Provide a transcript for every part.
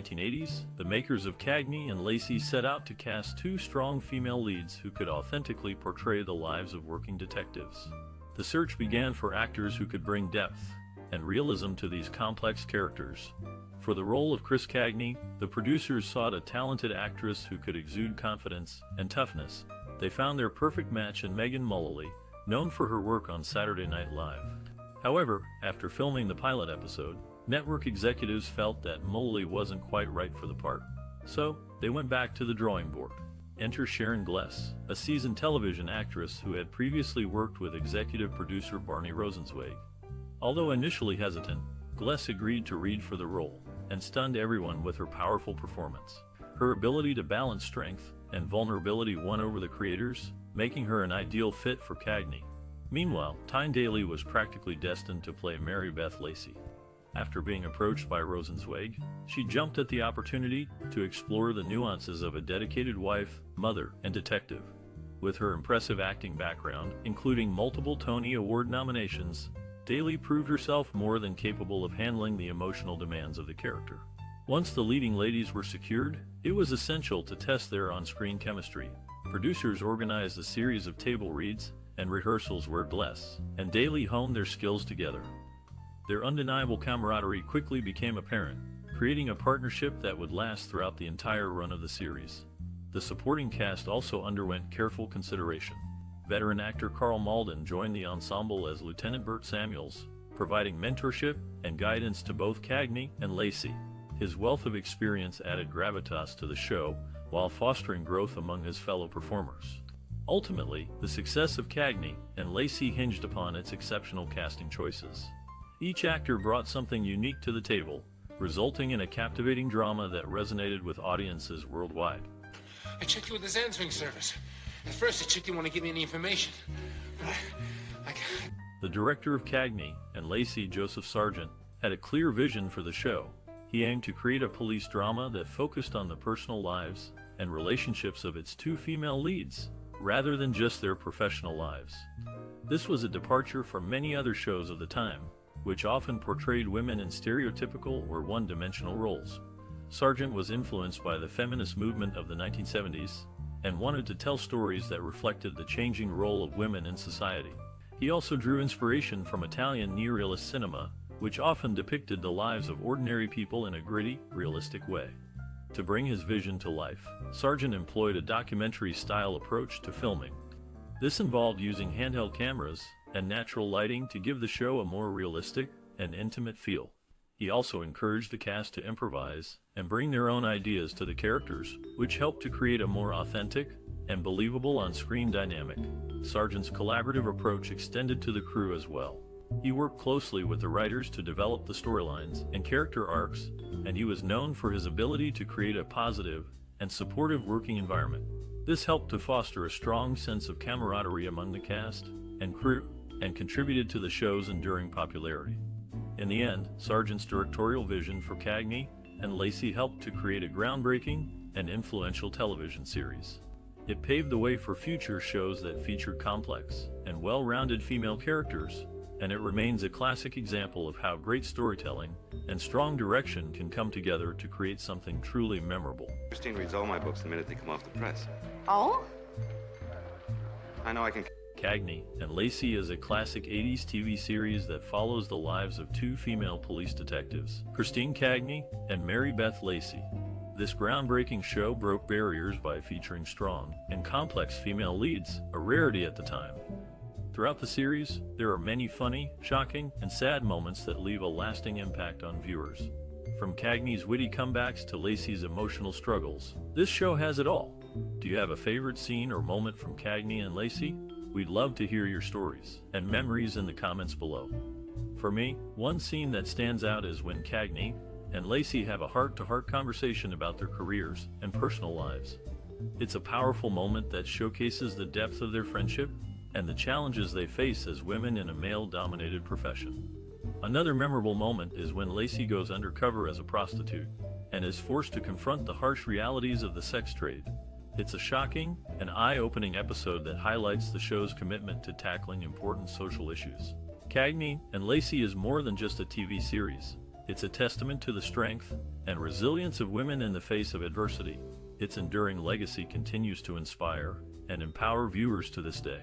1980s, the makers of Cagney and Lacey set out to cast two strong female leads who could authentically portray the lives of working detectives. The search began for actors who could bring depth and realism to these complex characters. For the role of Chris Cagney, the producers sought a talented actress who could exude confidence and toughness. They found their perfect match in Megan Mullally, known for her work on Saturday Night Live. However, after filming the pilot episode, network executives felt that Mullally wasn't quite right for the part. So, they went back to the drawing board. Enter Sharon Gless, a seasoned television actress who had previously worked with executive producer Barney Rosenzweig. Although initially hesitant, Gless agreed to read for the role, and stunned everyone with her powerful performance. Her ability to balance strength and vulnerability won over the creators, making her an ideal fit for Cagney. Meanwhile, Tyne Daly was practically destined to play Mary Beth Lacey. After being approached by Rosenzweig, she jumped at the opportunity to explore the nuances of a dedicated wife, mother, and detective. With her impressive acting background, including multiple Tony Award nominations, Daly proved herself more than capable of handling the emotional demands of the character. Once the leading ladies were secured, it was essential to test their on-screen chemistry. Producers organized a series of table reads and rehearsals where Gless and Daly honed their skills together. Their undeniable camaraderie quickly became apparent, creating a partnership that would last throughout the entire run of the series. The supporting cast also underwent careful consideration. Veteran actor Karl Malden joined the ensemble as Lieutenant Bert Samuels, providing mentorship and guidance to both Cagney and Lacey. His wealth of experience added gravitas to the show, while fostering growth among his fellow performers. Ultimately, the success of Cagney and Lacey hinged upon its exceptional casting choices. Each actor brought something unique to the table, resulting in a captivating drama that resonated with audiences worldwide. I checked you with this answering service. At first, I checked you want to give me any information. But I The director of Cagney and Lacey, Joseph Sargent, had a clear vision for the show. He aimed to create a police drama that focused on the personal lives and relationships of its two female leads, rather than just their professional lives. This was a departure from many other shows of the time, which often portrayed women in stereotypical or one-dimensional roles. Sargent was influenced by the feminist movement of the 1970s and wanted to tell stories that reflected the changing role of women in society. He also drew inspiration from Italian neorealist cinema, which often depicted the lives of ordinary people in a gritty, realistic way. To bring his vision to life, Sargent employed a documentary-style approach to filming. This involved using handheld cameras and natural lighting to give the show a more realistic and intimate feel. He also encouraged the cast to improvise and bring their own ideas to the characters, which helped to create a more authentic and believable on-screen dynamic. Sargent's collaborative approach extended to the crew as well. He worked closely with the writers to develop the storylines and character arcs, and he was known for his ability to create a positive and supportive working environment. This helped to foster a strong sense of camaraderie among the cast and crew, and contributed to the show's enduring popularity. In the end, Sargent's directorial vision for Cagney and Lacey helped to create a groundbreaking and influential television series. It paved the way for future shows that featured complex and well-rounded female characters, and it remains a classic example of how great storytelling and strong direction can come together to create something truly memorable. Christine reads all my books the minute they come off the press. Oh? I know I can... Cagney and Lacey is a classic 80s TV series that follows the lives of two female police detectives, Christine Cagney and Mary Beth Lacey. This groundbreaking show broke barriers by featuring strong and complex female leads, a rarity at the time. Throughout the series, there are many funny, shocking, and sad moments that leave a lasting impact on viewers. From Cagney's witty comebacks to Lacey's emotional struggles, this show has it all. Do you have a favorite scene or moment from Cagney and Lacey? We'd love to hear your stories and memories in the comments below. For me, one scene that stands out is when Cagney and Lacey have a heart-to-heart conversation about their careers and personal lives. It's a powerful moment that showcases the depth of their friendship and the challenges they face as women in a male-dominated profession. Another memorable moment is when Lacey goes undercover as a prostitute and is forced to confront the harsh realities of the sex trade. It's a shocking and eye-opening episode that highlights the show's commitment to tackling important social issues. Cagney and Lacey is more than just a TV series. It's a testament to the strength and resilience of women in the face of adversity. Its enduring legacy continues to inspire and empower viewers to this day.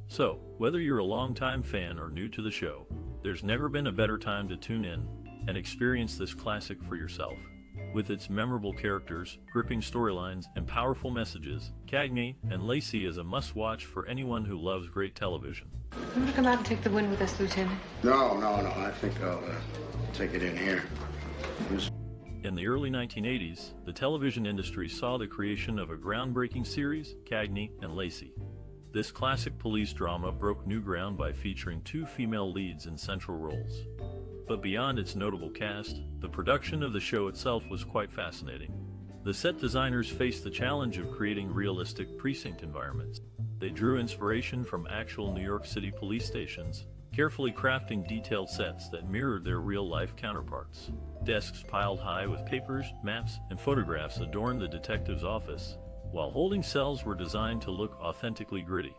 So, whether you're a longtime fan or new to the show, there's never been a better time to tune in and experience this classic for yourself. With its memorable characters, gripping storylines, and powerful messages, Cagney and Lacey is a must-watch for anyone who loves great television. You want to come out and take the wind with us, Lieutenant? No. I think I'll take it in here. In the early 1980s, the television industry saw the creation of a groundbreaking series, Cagney and Lacey. This classic police drama broke new ground by featuring 2 female leads in central roles. But beyond its notable cast, the production of the show itself was quite fascinating. The set designers faced the challenge of creating realistic precinct environments. They drew inspiration from actual New York City police stations, carefully crafting detailed sets that mirrored their real-life counterparts. Desks piled high with papers, maps, and photographs adorned the detective's office, while holding cells were designed to look authentically gritty.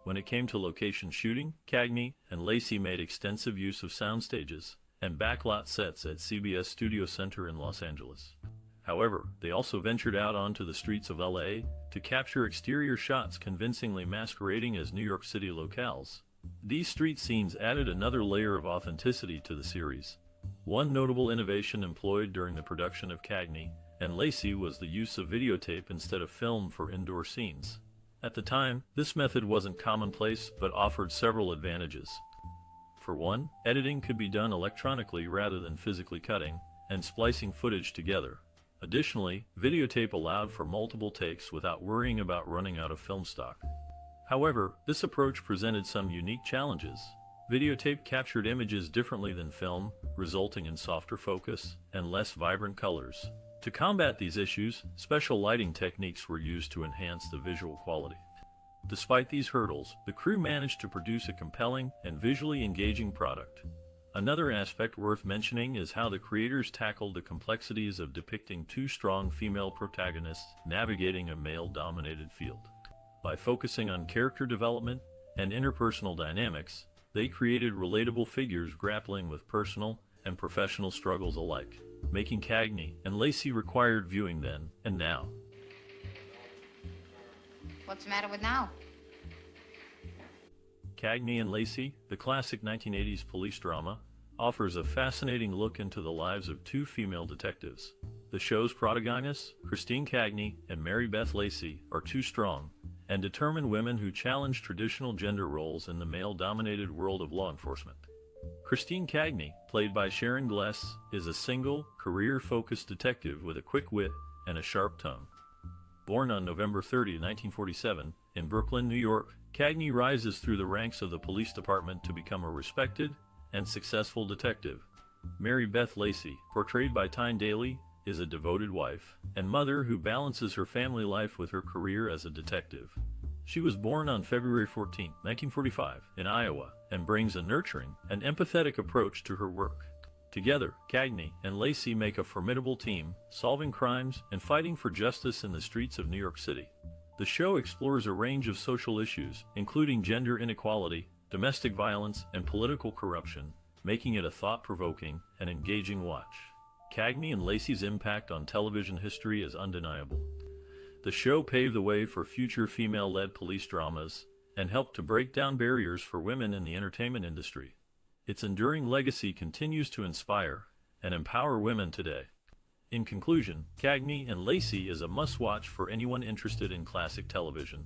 When it came to location shooting, Cagney and Lacey made extensive use of sound stages and backlot sets at CBS Studio Center in Los Angeles. However, they also ventured out onto the streets of LA to capture exterior shots convincingly masquerading as New York City locales. These street scenes added another layer of authenticity to the series. One notable innovation employed during the production of Cagney and Lacey was the use of videotape instead of film for indoor scenes. At the time, this method wasn't commonplace but offered several advantages. For one, editing could be done electronically rather than physically cutting and splicing footage together. Additionally, videotape allowed for multiple takes without worrying about running out of film stock. However, this approach presented some unique challenges. Videotape captured images differently than film, resulting in softer focus and less vibrant colors. To combat these issues, special lighting techniques were used to enhance the visual quality. Despite these hurdles, the crew managed to produce a compelling and visually engaging product. Another aspect worth mentioning is how the creators tackled the complexities of depicting 2 strong female protagonists navigating a male-dominated field. By focusing on character development and interpersonal dynamics, they created relatable figures grappling with personal and professional struggles alike, making Cagney and Lacey required viewing then and now. What's the matter with now? Cagney and Lacey, the classic 1980s police drama, offers a fascinating look into the lives of 2 female detectives. The show's protagonists, Christine Cagney and Mary Beth Lacey, are 2 strong and determined women who challenge traditional gender roles in the male-dominated world of law enforcement. Christine Cagney, played by Sharon Gless, is a single, career-focused detective with a quick wit and a sharp tongue. Born on November 30, 1947, in Brooklyn, New York, Cagney rises through the ranks of the police department to become a respected and successful detective. Mary Beth Lacey, portrayed by Tyne Daly, is a devoted wife and mother who balances her family life with her career as a detective. She was born on February 14, 1945, in Iowa, and brings a nurturing and empathetic approach to her work. Together, Cagney and Lacey make a formidable team, solving crimes and fighting for justice in the streets of New York City. The show explores a range of social issues, including gender inequality, domestic violence, and political corruption, making it a thought-provoking and engaging watch. Cagney and Lacey's impact on television history is undeniable. The show paved the way for future female-led police dramas and helped to break down barriers for women in the entertainment industry. Its enduring legacy continues to inspire and empower women today. In conclusion, Cagney and Lacey is a must-watch for anyone interested in classic television.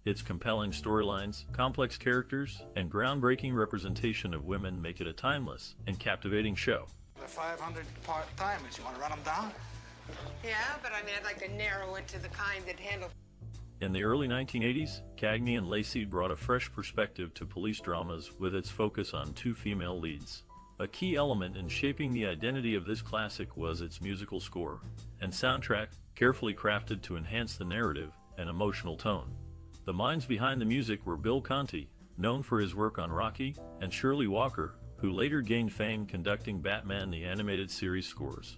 Its compelling storylines, complex characters, and groundbreaking representation of women make it a timeless and captivating show. The 500 part-timers, you want to run them down? Yeah, but I mean, I'd like to narrow it to the kind that handle... In the early 1980s, Cagney and Lacey brought a fresh perspective to police dramas with its focus on 2 female leads. A key element in shaping the identity of this classic was its musical score and soundtrack, carefully crafted to enhance the narrative and emotional tone. The minds behind the music were Bill Conti, known for his work on Rocky, and Shirley Walker, who later gained fame conducting Batman the Animated Series scores.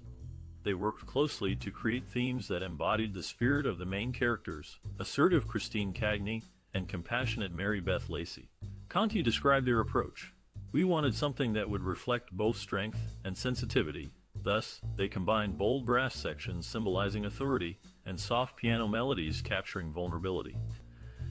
They worked closely to create themes that embodied the spirit of the main characters, assertive Christine Cagney and compassionate Mary Beth Lacey. Conti described their approach. We wanted something that would reflect both strength and sensitivity. Thus, they combined bold brass sections symbolizing authority and soft piano melodies capturing vulnerability.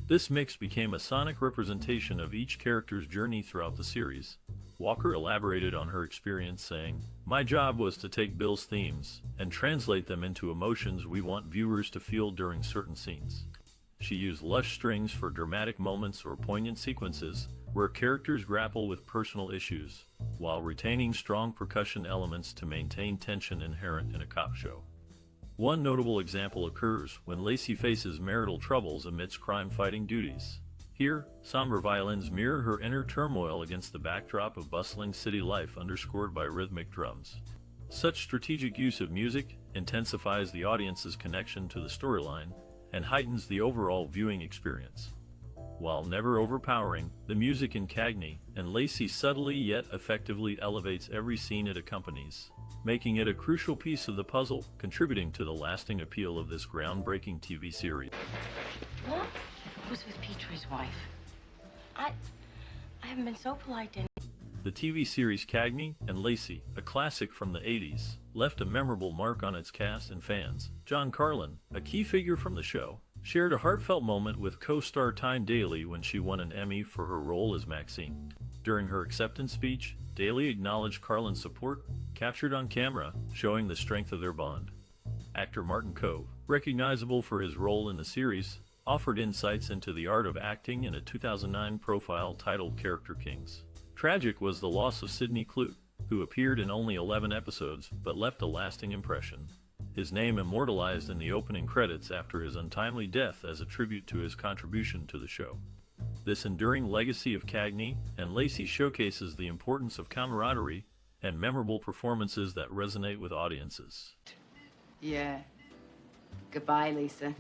This mix became a sonic representation of each character's journey throughout the series. Walker elaborated on her experience, saying, "My job was to take Bill's themes and translate them into emotions we want viewers to feel during certain scenes." She used lush strings for dramatic moments or poignant sequences where characters grapple with personal issues, while retaining strong percussion elements to maintain tension inherent in a cop show. One notable example occurs when Lacey faces marital troubles amidst crime-fighting duties. Here, somber violins mirror her inner turmoil against the backdrop of bustling city life underscored by rhythmic drums. Such strategic use of music intensifies the audience's connection to the storyline and heightens the overall viewing experience. While never overpowering, the music in Cagney and Lacey subtly yet effectively elevates every scene it accompanies, making it a crucial piece of the puzzle, contributing to the lasting appeal of this groundbreaking TV series. What was with Petrie's wife? I haven't been so polite to any. The TV series Cagney and Lacey, a classic from the 80s, left a memorable mark on its cast and fans. John Karlen, a key figure from the show, shared a heartfelt moment with co-star Tyne Daly when she won an Emmy for her role as Maxine. During her acceptance speech, Daly acknowledged Karlen's support, captured on camera, showing the strength of their bond. Actor Martin Kove, recognizable for his role in the series, offered insights into the art of acting in a 2009 profile titled Character Kings. Tragic was the loss of Sidney Clute, who appeared in only 11 episodes but left a lasting impression. His name immortalized in the opening credits after his untimely death as a tribute to his contribution to the show. This enduring legacy of Cagney and Lacey showcases the importance of camaraderie and memorable performances that resonate with audiences. Yeah. Goodbye, Lisa.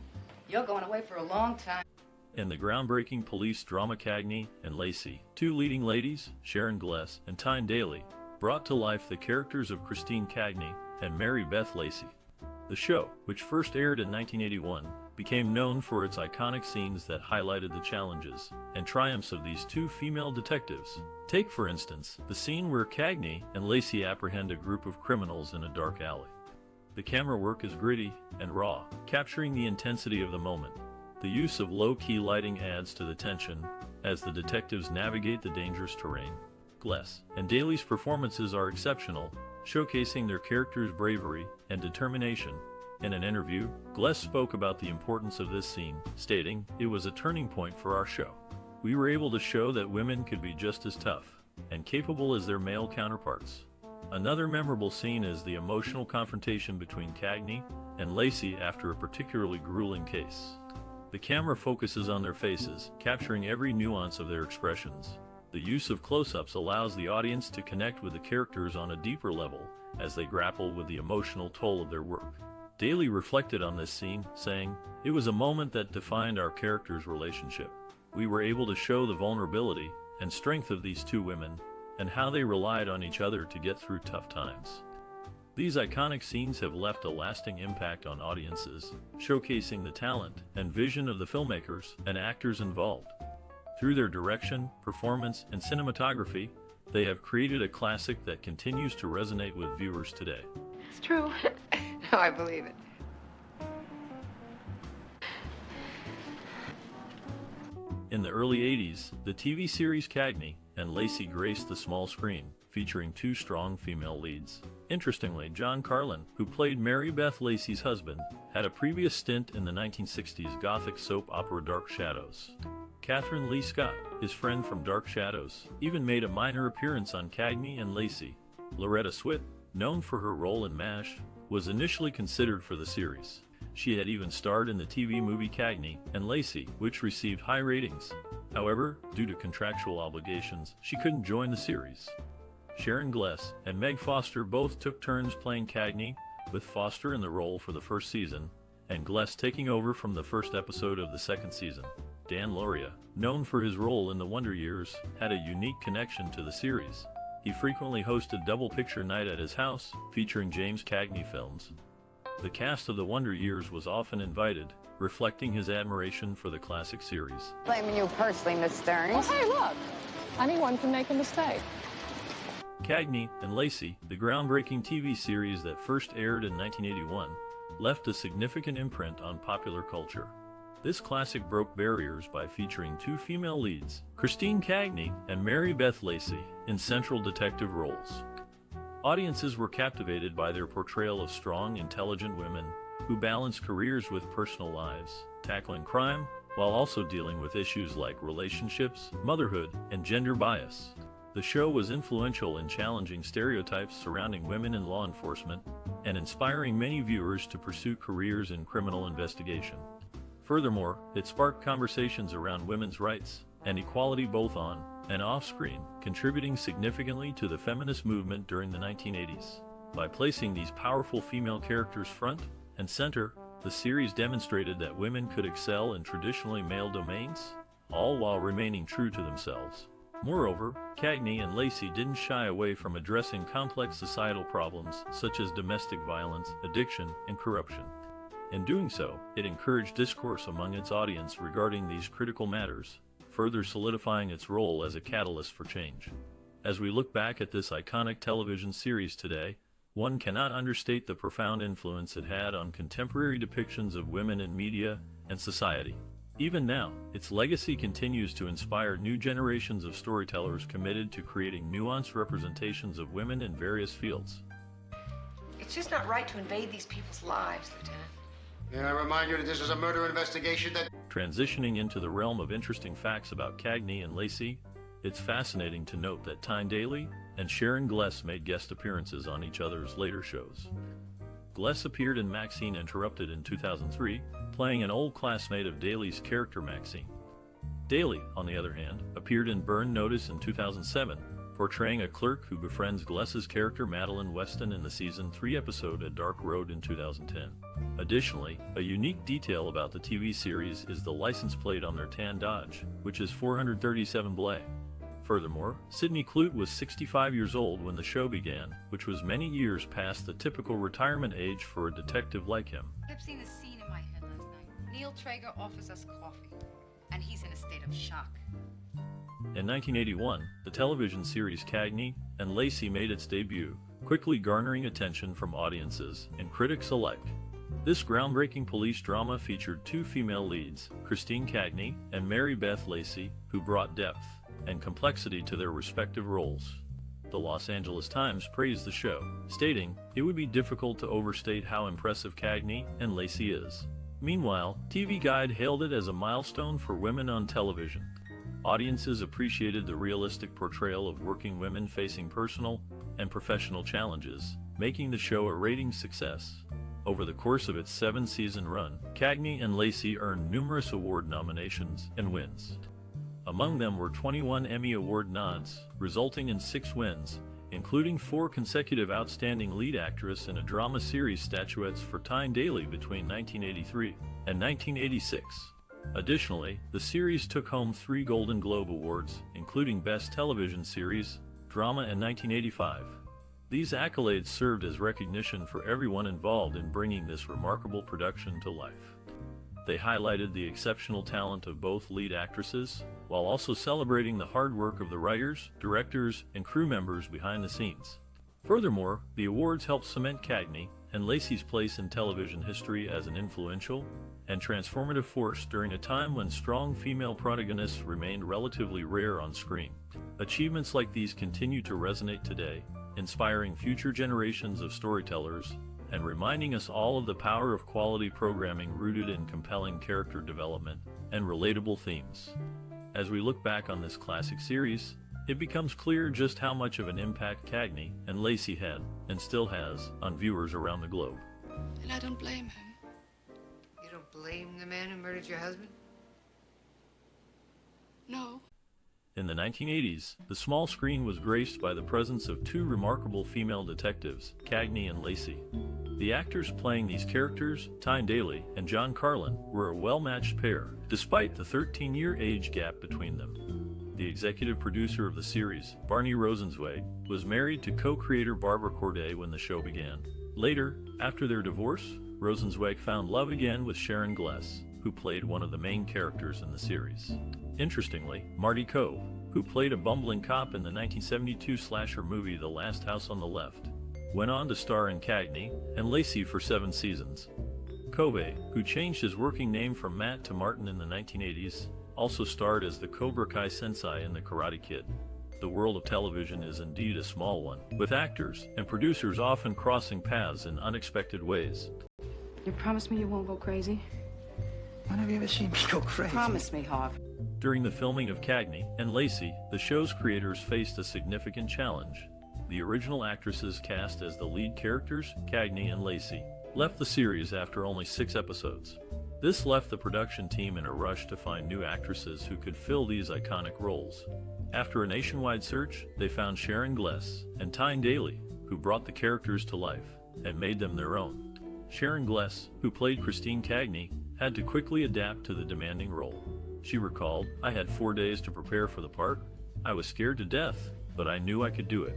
You're going away for a long time. In the groundbreaking police drama Cagney and Lacey, two leading ladies, Sharon Gless and Tyne Daly, brought to life the characters of Christine Cagney and Mary Beth Lacey. The show, which first aired in 1981, became known for its iconic scenes that highlighted the challenges and triumphs of these two female detectives. Take, for instance, the scene where Cagney and Lacey apprehend a group of criminals in a dark alley. The camera work is gritty and raw, capturing the intensity of the moment. The use of low-key lighting adds to the tension as the detectives navigate the dangerous terrain. Gless and Daly's performances are exceptional, showcasing their characters' bravery and determination. In an interview, Gless spoke about the importance of this scene, stating, "It was a turning point for our show. We were able to show that women could be just as tough and capable as their male counterparts." Another memorable scene is the emotional confrontation between Cagney and Lacey after a particularly grueling case. The camera focuses on their faces, capturing every nuance of their expressions. The use of close-ups allows the audience to connect with the characters on a deeper level as they grapple with the emotional toll of their work. Daly reflected on this scene, saying, "It was a moment that defined our characters' relationship. We were able to show the vulnerability and strength of these two women and how they relied on each other to get through tough times." These iconic scenes have left a lasting impact on audiences, showcasing the talent and vision of the filmmakers and actors involved. Through their direction, performance, and cinematography, they have created a classic that continues to resonate with viewers today. It's true. No, I believe it. In the early 80s, the TV series Cagney and Lacey graced the small screen, featuring two strong female leads. Interestingly, John Karlen, who played Mary Beth Lacey's husband, had a previous stint in the 1960s Gothic soap opera Dark Shadows. Catherine Lee Scott, his friend from Dark Shadows, even made a minor appearance on Cagney and Lacey. Loretta Swit, known for her role in MASH, was initially considered for the series. She had even starred in the TV movie Cagney and Lacey, which received high ratings. However, due to contractual obligations, she couldn't join the series. Sharon Gless and Meg Foster both took turns playing Cagney, with Foster in the role for the first season, and Gless taking over from the first episode of the second season. Dan Lauria, known for his role in The Wonder Years, had a unique connection to the series. He frequently hosted double picture night at his house, featuring James Cagney films. The cast of The Wonder Years was often invited, reflecting his admiration for the classic series. Blaming you personally, Miss Stearns. Well, hey, look. Anyone can make a mistake. Cagney and Lacey, the groundbreaking TV series that first aired in 1981, left a significant imprint on popular culture. This classic broke barriers by featuring two female leads, Christine Cagney and Mary Beth Lacey, in central detective roles. Audiences were captivated by their portrayal of strong, intelligent women who balanced careers with personal lives, tackling crime while also dealing with issues like relationships, motherhood, and gender bias. The show was influential in challenging stereotypes surrounding women in law enforcement and inspiring many viewers to pursue careers in criminal investigation. Furthermore, it sparked conversations around women's rights and equality both on and off-screen, contributing significantly to the feminist movement during the 1980s. By placing these powerful female characters front and center, the series demonstrated that women could excel in traditionally male domains, all while remaining true to themselves. Moreover, Cagney and Lacey didn't shy away from addressing complex societal problems such as domestic violence, addiction, and corruption. In doing so, it encouraged discourse among its audience regarding these critical matters, further solidifying its role as a catalyst for change. As we look back at this iconic television series today, one cannot understate the profound influence it had on contemporary depictions of women in media and society. Even now, its legacy continues to inspire new generations of storytellers committed to creating nuanced representations of women in various fields. It's just not right to invade these people's lives, Lieutenant. May I remind you that this is a murder investigation that... Transitioning into the realm of interesting facts about Cagney and Lacey, it's fascinating to note that Tyne Daly and Sharon Gless made guest appearances on each other's later shows. Gless appeared in Maxine Interrupted in 2003, playing an old classmate of Daly's character Maxine. Daly, on the other hand, appeared in Burn Notice in 2007, portraying a clerk who befriends Gless's character Madeline Weston in the Season 3 episode A Dark Road in 2010. Additionally, a unique detail about the TV series is the license plate on their tan Dodge, which is 437 Blay. Furthermore, Sidney Clute was 65 years old when the show began, which was many years past the typical retirement age for a detective like him. I've seen a scene in my head last night. Neil Traeger offers us coffee, and he's in a state of shock. In 1981, the television series Cagney and Lacey made its debut, quickly garnering attention from audiences and critics alike. This groundbreaking police drama featured two female leads, Christine Cagney and Mary Beth Lacey, who brought depth and complexity to their respective roles. The Los Angeles Times praised the show, stating, "It would be difficult to overstate how impressive Cagney and Lacey is." Meanwhile, TV Guide hailed it as a milestone for women on television. Audiences appreciated the realistic portrayal of working women facing personal and professional challenges, making the show a ratings success. Over the course of its 7-season run, Cagney and Lacey earned numerous award nominations and wins. Among them were 21 Emmy Award nods, resulting in 6 wins, including 4 consecutive Outstanding Lead Actress in a Drama Series statuettes for Tyne Daly between 1983 and 1986. Additionally, the series took home 3 Golden Globe Awards, including Best Television Series, Drama in 1985. These accolades served as recognition for everyone involved in bringing this remarkable production to life. They highlighted the exceptional talent of both lead actresses, while also celebrating the hard work of the writers, directors, and crew members behind the scenes. Furthermore, the awards helped cement Cagney and Lacey's place in television history as an influential and transformative force during a time when strong female protagonists remained relatively rare on screen. Achievements like these continue to resonate today, inspiring future generations of storytellers and reminding us all of the power of quality programming rooted in compelling character development and relatable themes. As we look back on this classic series, it becomes clear just how much of an impact Cagney and Lacey had, and still has, on viewers around the globe. And I don't blame him. You don't blame the man who murdered your husband? No. In the 1980s, the small screen was graced by the presence of 2 remarkable female detectives, Cagney and Lacey. The actors playing these characters, Tyne Daly and John Karlen, were a well-matched pair, despite the 13-year age gap between them. The executive producer of the series, Barney Rosenzweig, was married to co-creator Barbara Corday when the show began. Later, after their divorce, Rosenzweig found love again with Sharon Gless, who played one of the main characters in the series. Interestingly, Marty Kove, who played a bumbling cop in the 1972 slasher movie The Last House on the Left, went on to star in Cagney and Lacey for 7 seasons. Kove, who changed his working name from Matt to Martin in the 1980s, also starred as the Cobra Kai sensei in The Karate Kid. The world of television is indeed a small one, with actors and producers often crossing paths in unexpected ways. You promise me you won't go crazy? When have you ever seen me go crazy? Promise me, Harvey. During the filming of Cagney and Lacey, the show's creators faced a significant challenge. The original actresses cast as the lead characters, Cagney and Lacey, left the series after only 6 episodes. This left the production team in a rush to find new actresses who could fill these iconic roles. After a nationwide search, they found Sharon Gless and Tyne Daly, who brought the characters to life and made them their own. Sharon Gless, who played Christine Cagney, had to quickly adapt to the demanding role. She recalled, "I had 4 days to prepare for the part. I was scared to death, but I knew I could do it."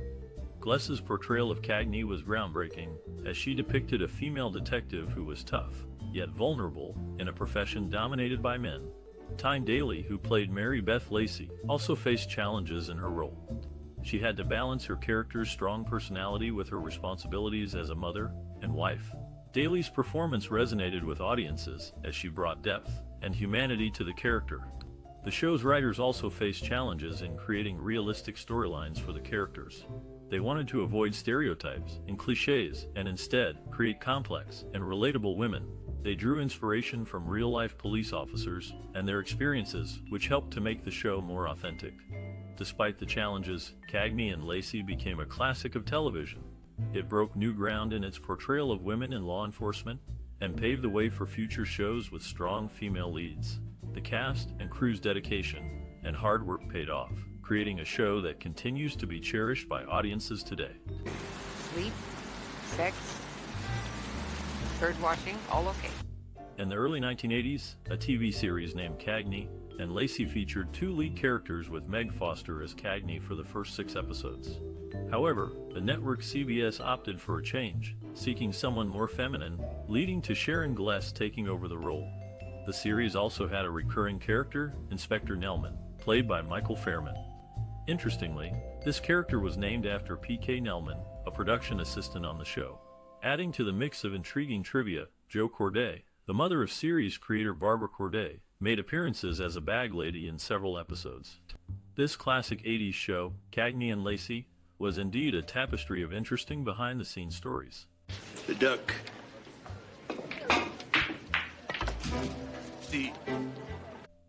Gless's portrayal of Cagney was groundbreaking, as she depicted a female detective who was tough, yet vulnerable, in a profession dominated by men. Tyne Daly, who played Mary Beth Lacey, also faced challenges in her role. She had to balance her character's strong personality with her responsibilities as a mother and wife. Daly's performance resonated with audiences as she brought depth and humanity to the character. The show's writers also faced challenges in creating realistic storylines for the characters. They wanted to avoid stereotypes and cliches and instead create complex and relatable women. They drew inspiration from real-life police officers and their experiences, which helped to make the show more authentic. Despite the challenges, Cagney and Lacey became a classic of television. It broke new ground in its portrayal of women in law enforcement and paved the way for future shows with strong female leads. The cast and crew's dedication and hard work paid off, creating a show that continues to be cherished by audiences today. Sleep, sex, bird watching, all okay. In the early 1980s, a TV series named Cagney and Lacey featured 2 lead characters with Meg Foster as Cagney for the first 6 episodes. However, the network CBS opted for a change, seeking someone more feminine, leading to Sharon Gless taking over the role. The series also had a recurring character, Inspector Nelman, played by Michael Fairman. Interestingly, this character was named after P.K. Nelman, a production assistant on the show. Adding to the mix of intriguing trivia, Jo Corday, the mother of series creator Barbara Corday, made appearances as a bag lady in several episodes. This classic 80s show, Cagney and Lacey, was indeed a tapestry of interesting behind-the-scenes stories. The duck.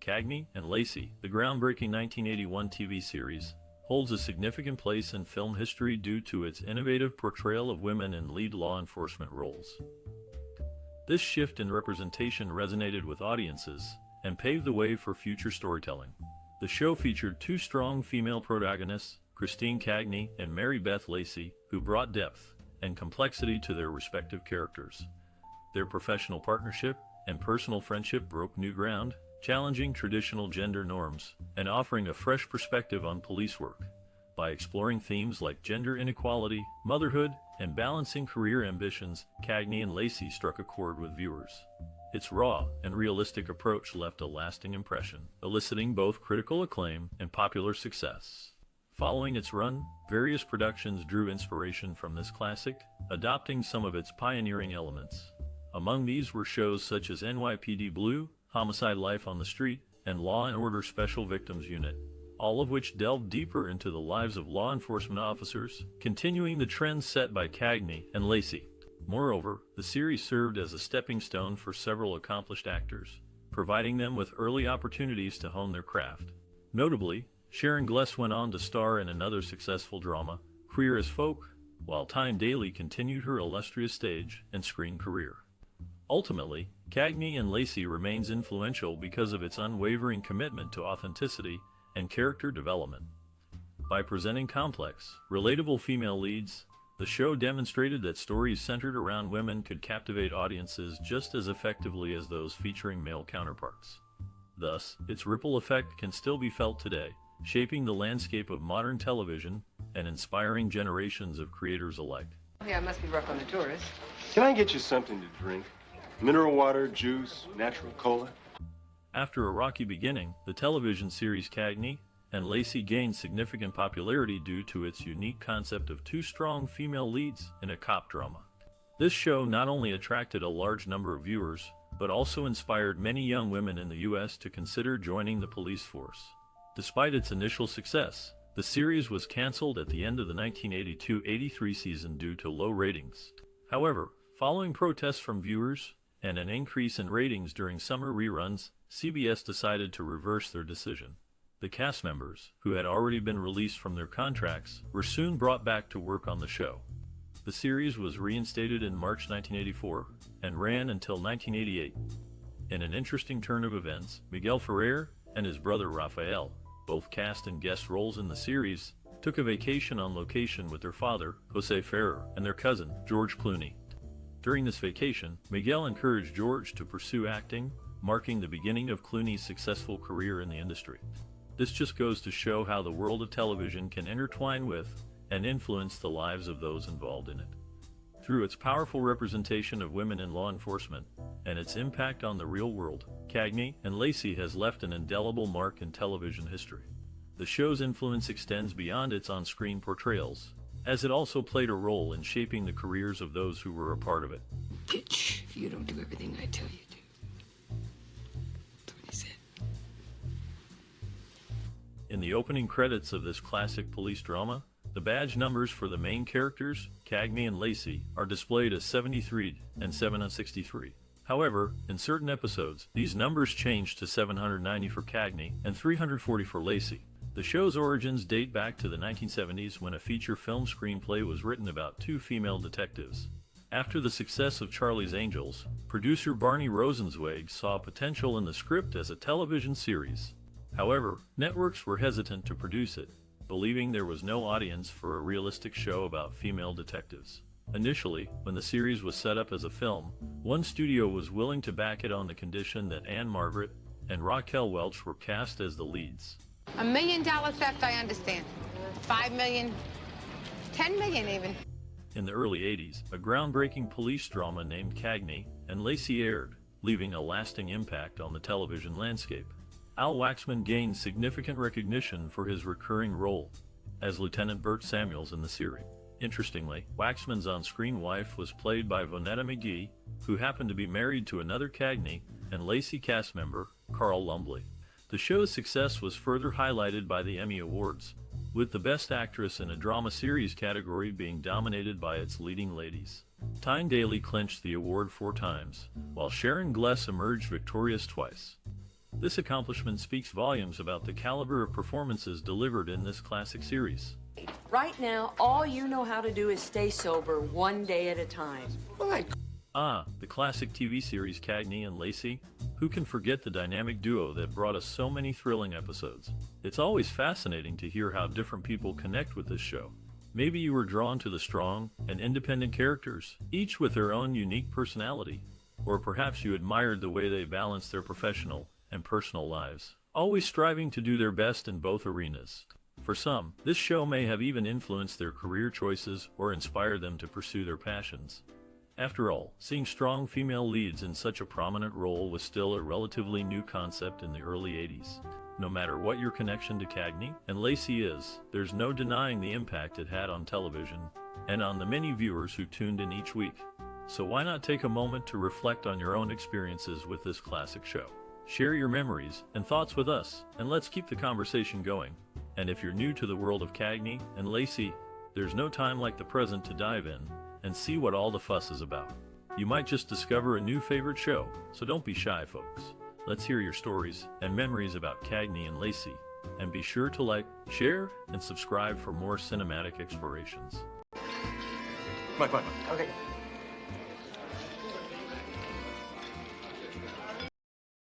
Cagney and Lacey, the groundbreaking 1981 TV series, holds a significant place in film history due to its innovative portrayal of women in lead law enforcement roles. This shift in representation resonated with audiences and paved the way for future storytelling. The show featured 2 strong female protagonists, Christine Cagney and Mary Beth Lacey, who brought depth and complexity to their respective characters. Their professional partnership and personal friendship broke new ground, challenging traditional gender norms and offering a fresh perspective on police work. By exploring themes like gender inequality, motherhood, and balancing career ambitions, Cagney and Lacey struck a chord with viewers. Its raw and realistic approach left a lasting impression, eliciting both critical acclaim and popular success. Following its run, various productions drew inspiration from this classic, adopting some of its pioneering elements. Among these were shows such as NYPD Blue, Homicide: Life on the Street, and Law & Order Special Victims Unit, all of which delved deeper into the lives of law enforcement officers, continuing the trends set by Cagney and Lacey. Moreover, the series served as a stepping stone for several accomplished actors, providing them with early opportunities to hone their craft. Notably, Sharon Gless went on to star in another successful drama, Queer as Folk, while Tyne Daly continued her illustrious stage and screen career. Ultimately, Cagney and Lacey remains influential because of its unwavering commitment to authenticity and character development. By presenting complex, relatable female leads, the show demonstrated that stories centered around women could captivate audiences just as effectively as those featuring male counterparts. Thus, its ripple effect can still be felt today, shaping the landscape of modern television and inspiring generations of creators alike. Yeah, I must be rough on the tourists. Can I get you something to drink? Mineral water, juice, natural cola? After a rocky beginning, the television series Cagney and Lacey gained significant popularity due to its unique concept of two strong female leads in a cop drama. This show not only attracted a large number of viewers, but also inspired many young women in the U.S. to consider joining the police force. Despite its initial success, the series was canceled at the end of the 1982-83 season due to low ratings. However, following protests from viewers and an increase in ratings during summer reruns, CBS decided to reverse their decision. The cast members, who had already been released from their contracts, were soon brought back to work on the show. The series was reinstated in March 1984 and ran until 1988. In an interesting turn of events, Miguel Ferrer and his brother Rafael, both cast in guest roles in the series, took a vacation on location with their father, Jose Ferrer, and their cousin, George Clooney. During this vacation, Miguel encouraged George to pursue acting, marking the beginning of Clooney's successful career in the industry. This just goes to show how the world of television can intertwine with and influence the lives of those involved in it. Through its powerful representation of women in law enforcement and its impact on the real world, Cagney and Lacey has left an indelible mark in television history. The show's influence extends beyond its on-screen portrayals, as it also played a role in shaping the careers of those who were a part of it. Bitch, if you don't do everything I tell you to. That's what he said. In the opening credits of this classic police drama, the badge numbers for the main characters, Cagney and Lacey, are displayed as 73 and 763. However, in certain episodes, these numbers change to 790 for Cagney and 340 for Lacey. The show's origins date back to the 1970s when a feature film screenplay was written about two female detectives. After the success of Charlie's Angels, producer Barney Rosenzweig saw potential in the script as a television series. However, networks were hesitant to produce it, believing there was no audience for a realistic show about female detectives. Initially, when the series was set up as a film, one studio was willing to back it on the condition that Anne Margaret and Raquel Welch were cast as the leads. $1 million theft, I understand. 5 million, 10 million even. In the early 80s, a groundbreaking police drama named Cagney and Lacey aired, leaving a lasting impact on the television landscape. Al Waxman gained significant recognition for his recurring role as Lieutenant Bert Samuels in the series. Interestingly, Waxman's on-screen wife was played by Vonetta McGee, who happened to be married to another Cagney and Lacey cast member, Carl Lumbly. The show's success was further highlighted by the Emmy Awards, with the Best Actress in a Drama Series category being dominated by its leading ladies. Tyne Daly clinched the award 4 times, while Sharon Gless emerged victorious twice. This accomplishment speaks volumes about the caliber of performances delivered in this classic series. Right now, all you know how to do is stay sober one day at a time. The classic TV series Cagney and Lacey. Who can forget the dynamic duo that brought us so many thrilling episodes? It's always fascinating to hear how different people connect with this show. Maybe you were drawn to the strong and independent characters, each with their own unique personality. Or perhaps you admired the way they balanced their professional and personal lives, always striving to do their best in both arenas. For some, this show may have even influenced their career choices or inspired them to pursue their passions. After all, seeing strong female leads in such a prominent role was still a relatively new concept in the early 80s. No matter what your connection to Cagney and Lacey is, there's no denying the impact it had on television and on the many viewers who tuned in each week. So why not take a moment to reflect on your own experiences with this classic show? Share your memories and thoughts with us, and let's keep the conversation going. And if you're new to the world of Cagney and Lacey, there's no time like the present to dive in and see what all the fuss is about. You might just discover a new favorite show, so don't be shy, folks. Let's hear your stories and memories about Cagney and Lacey, and be sure to like, share, and subscribe for more cinematic explorations. Come on. Okay.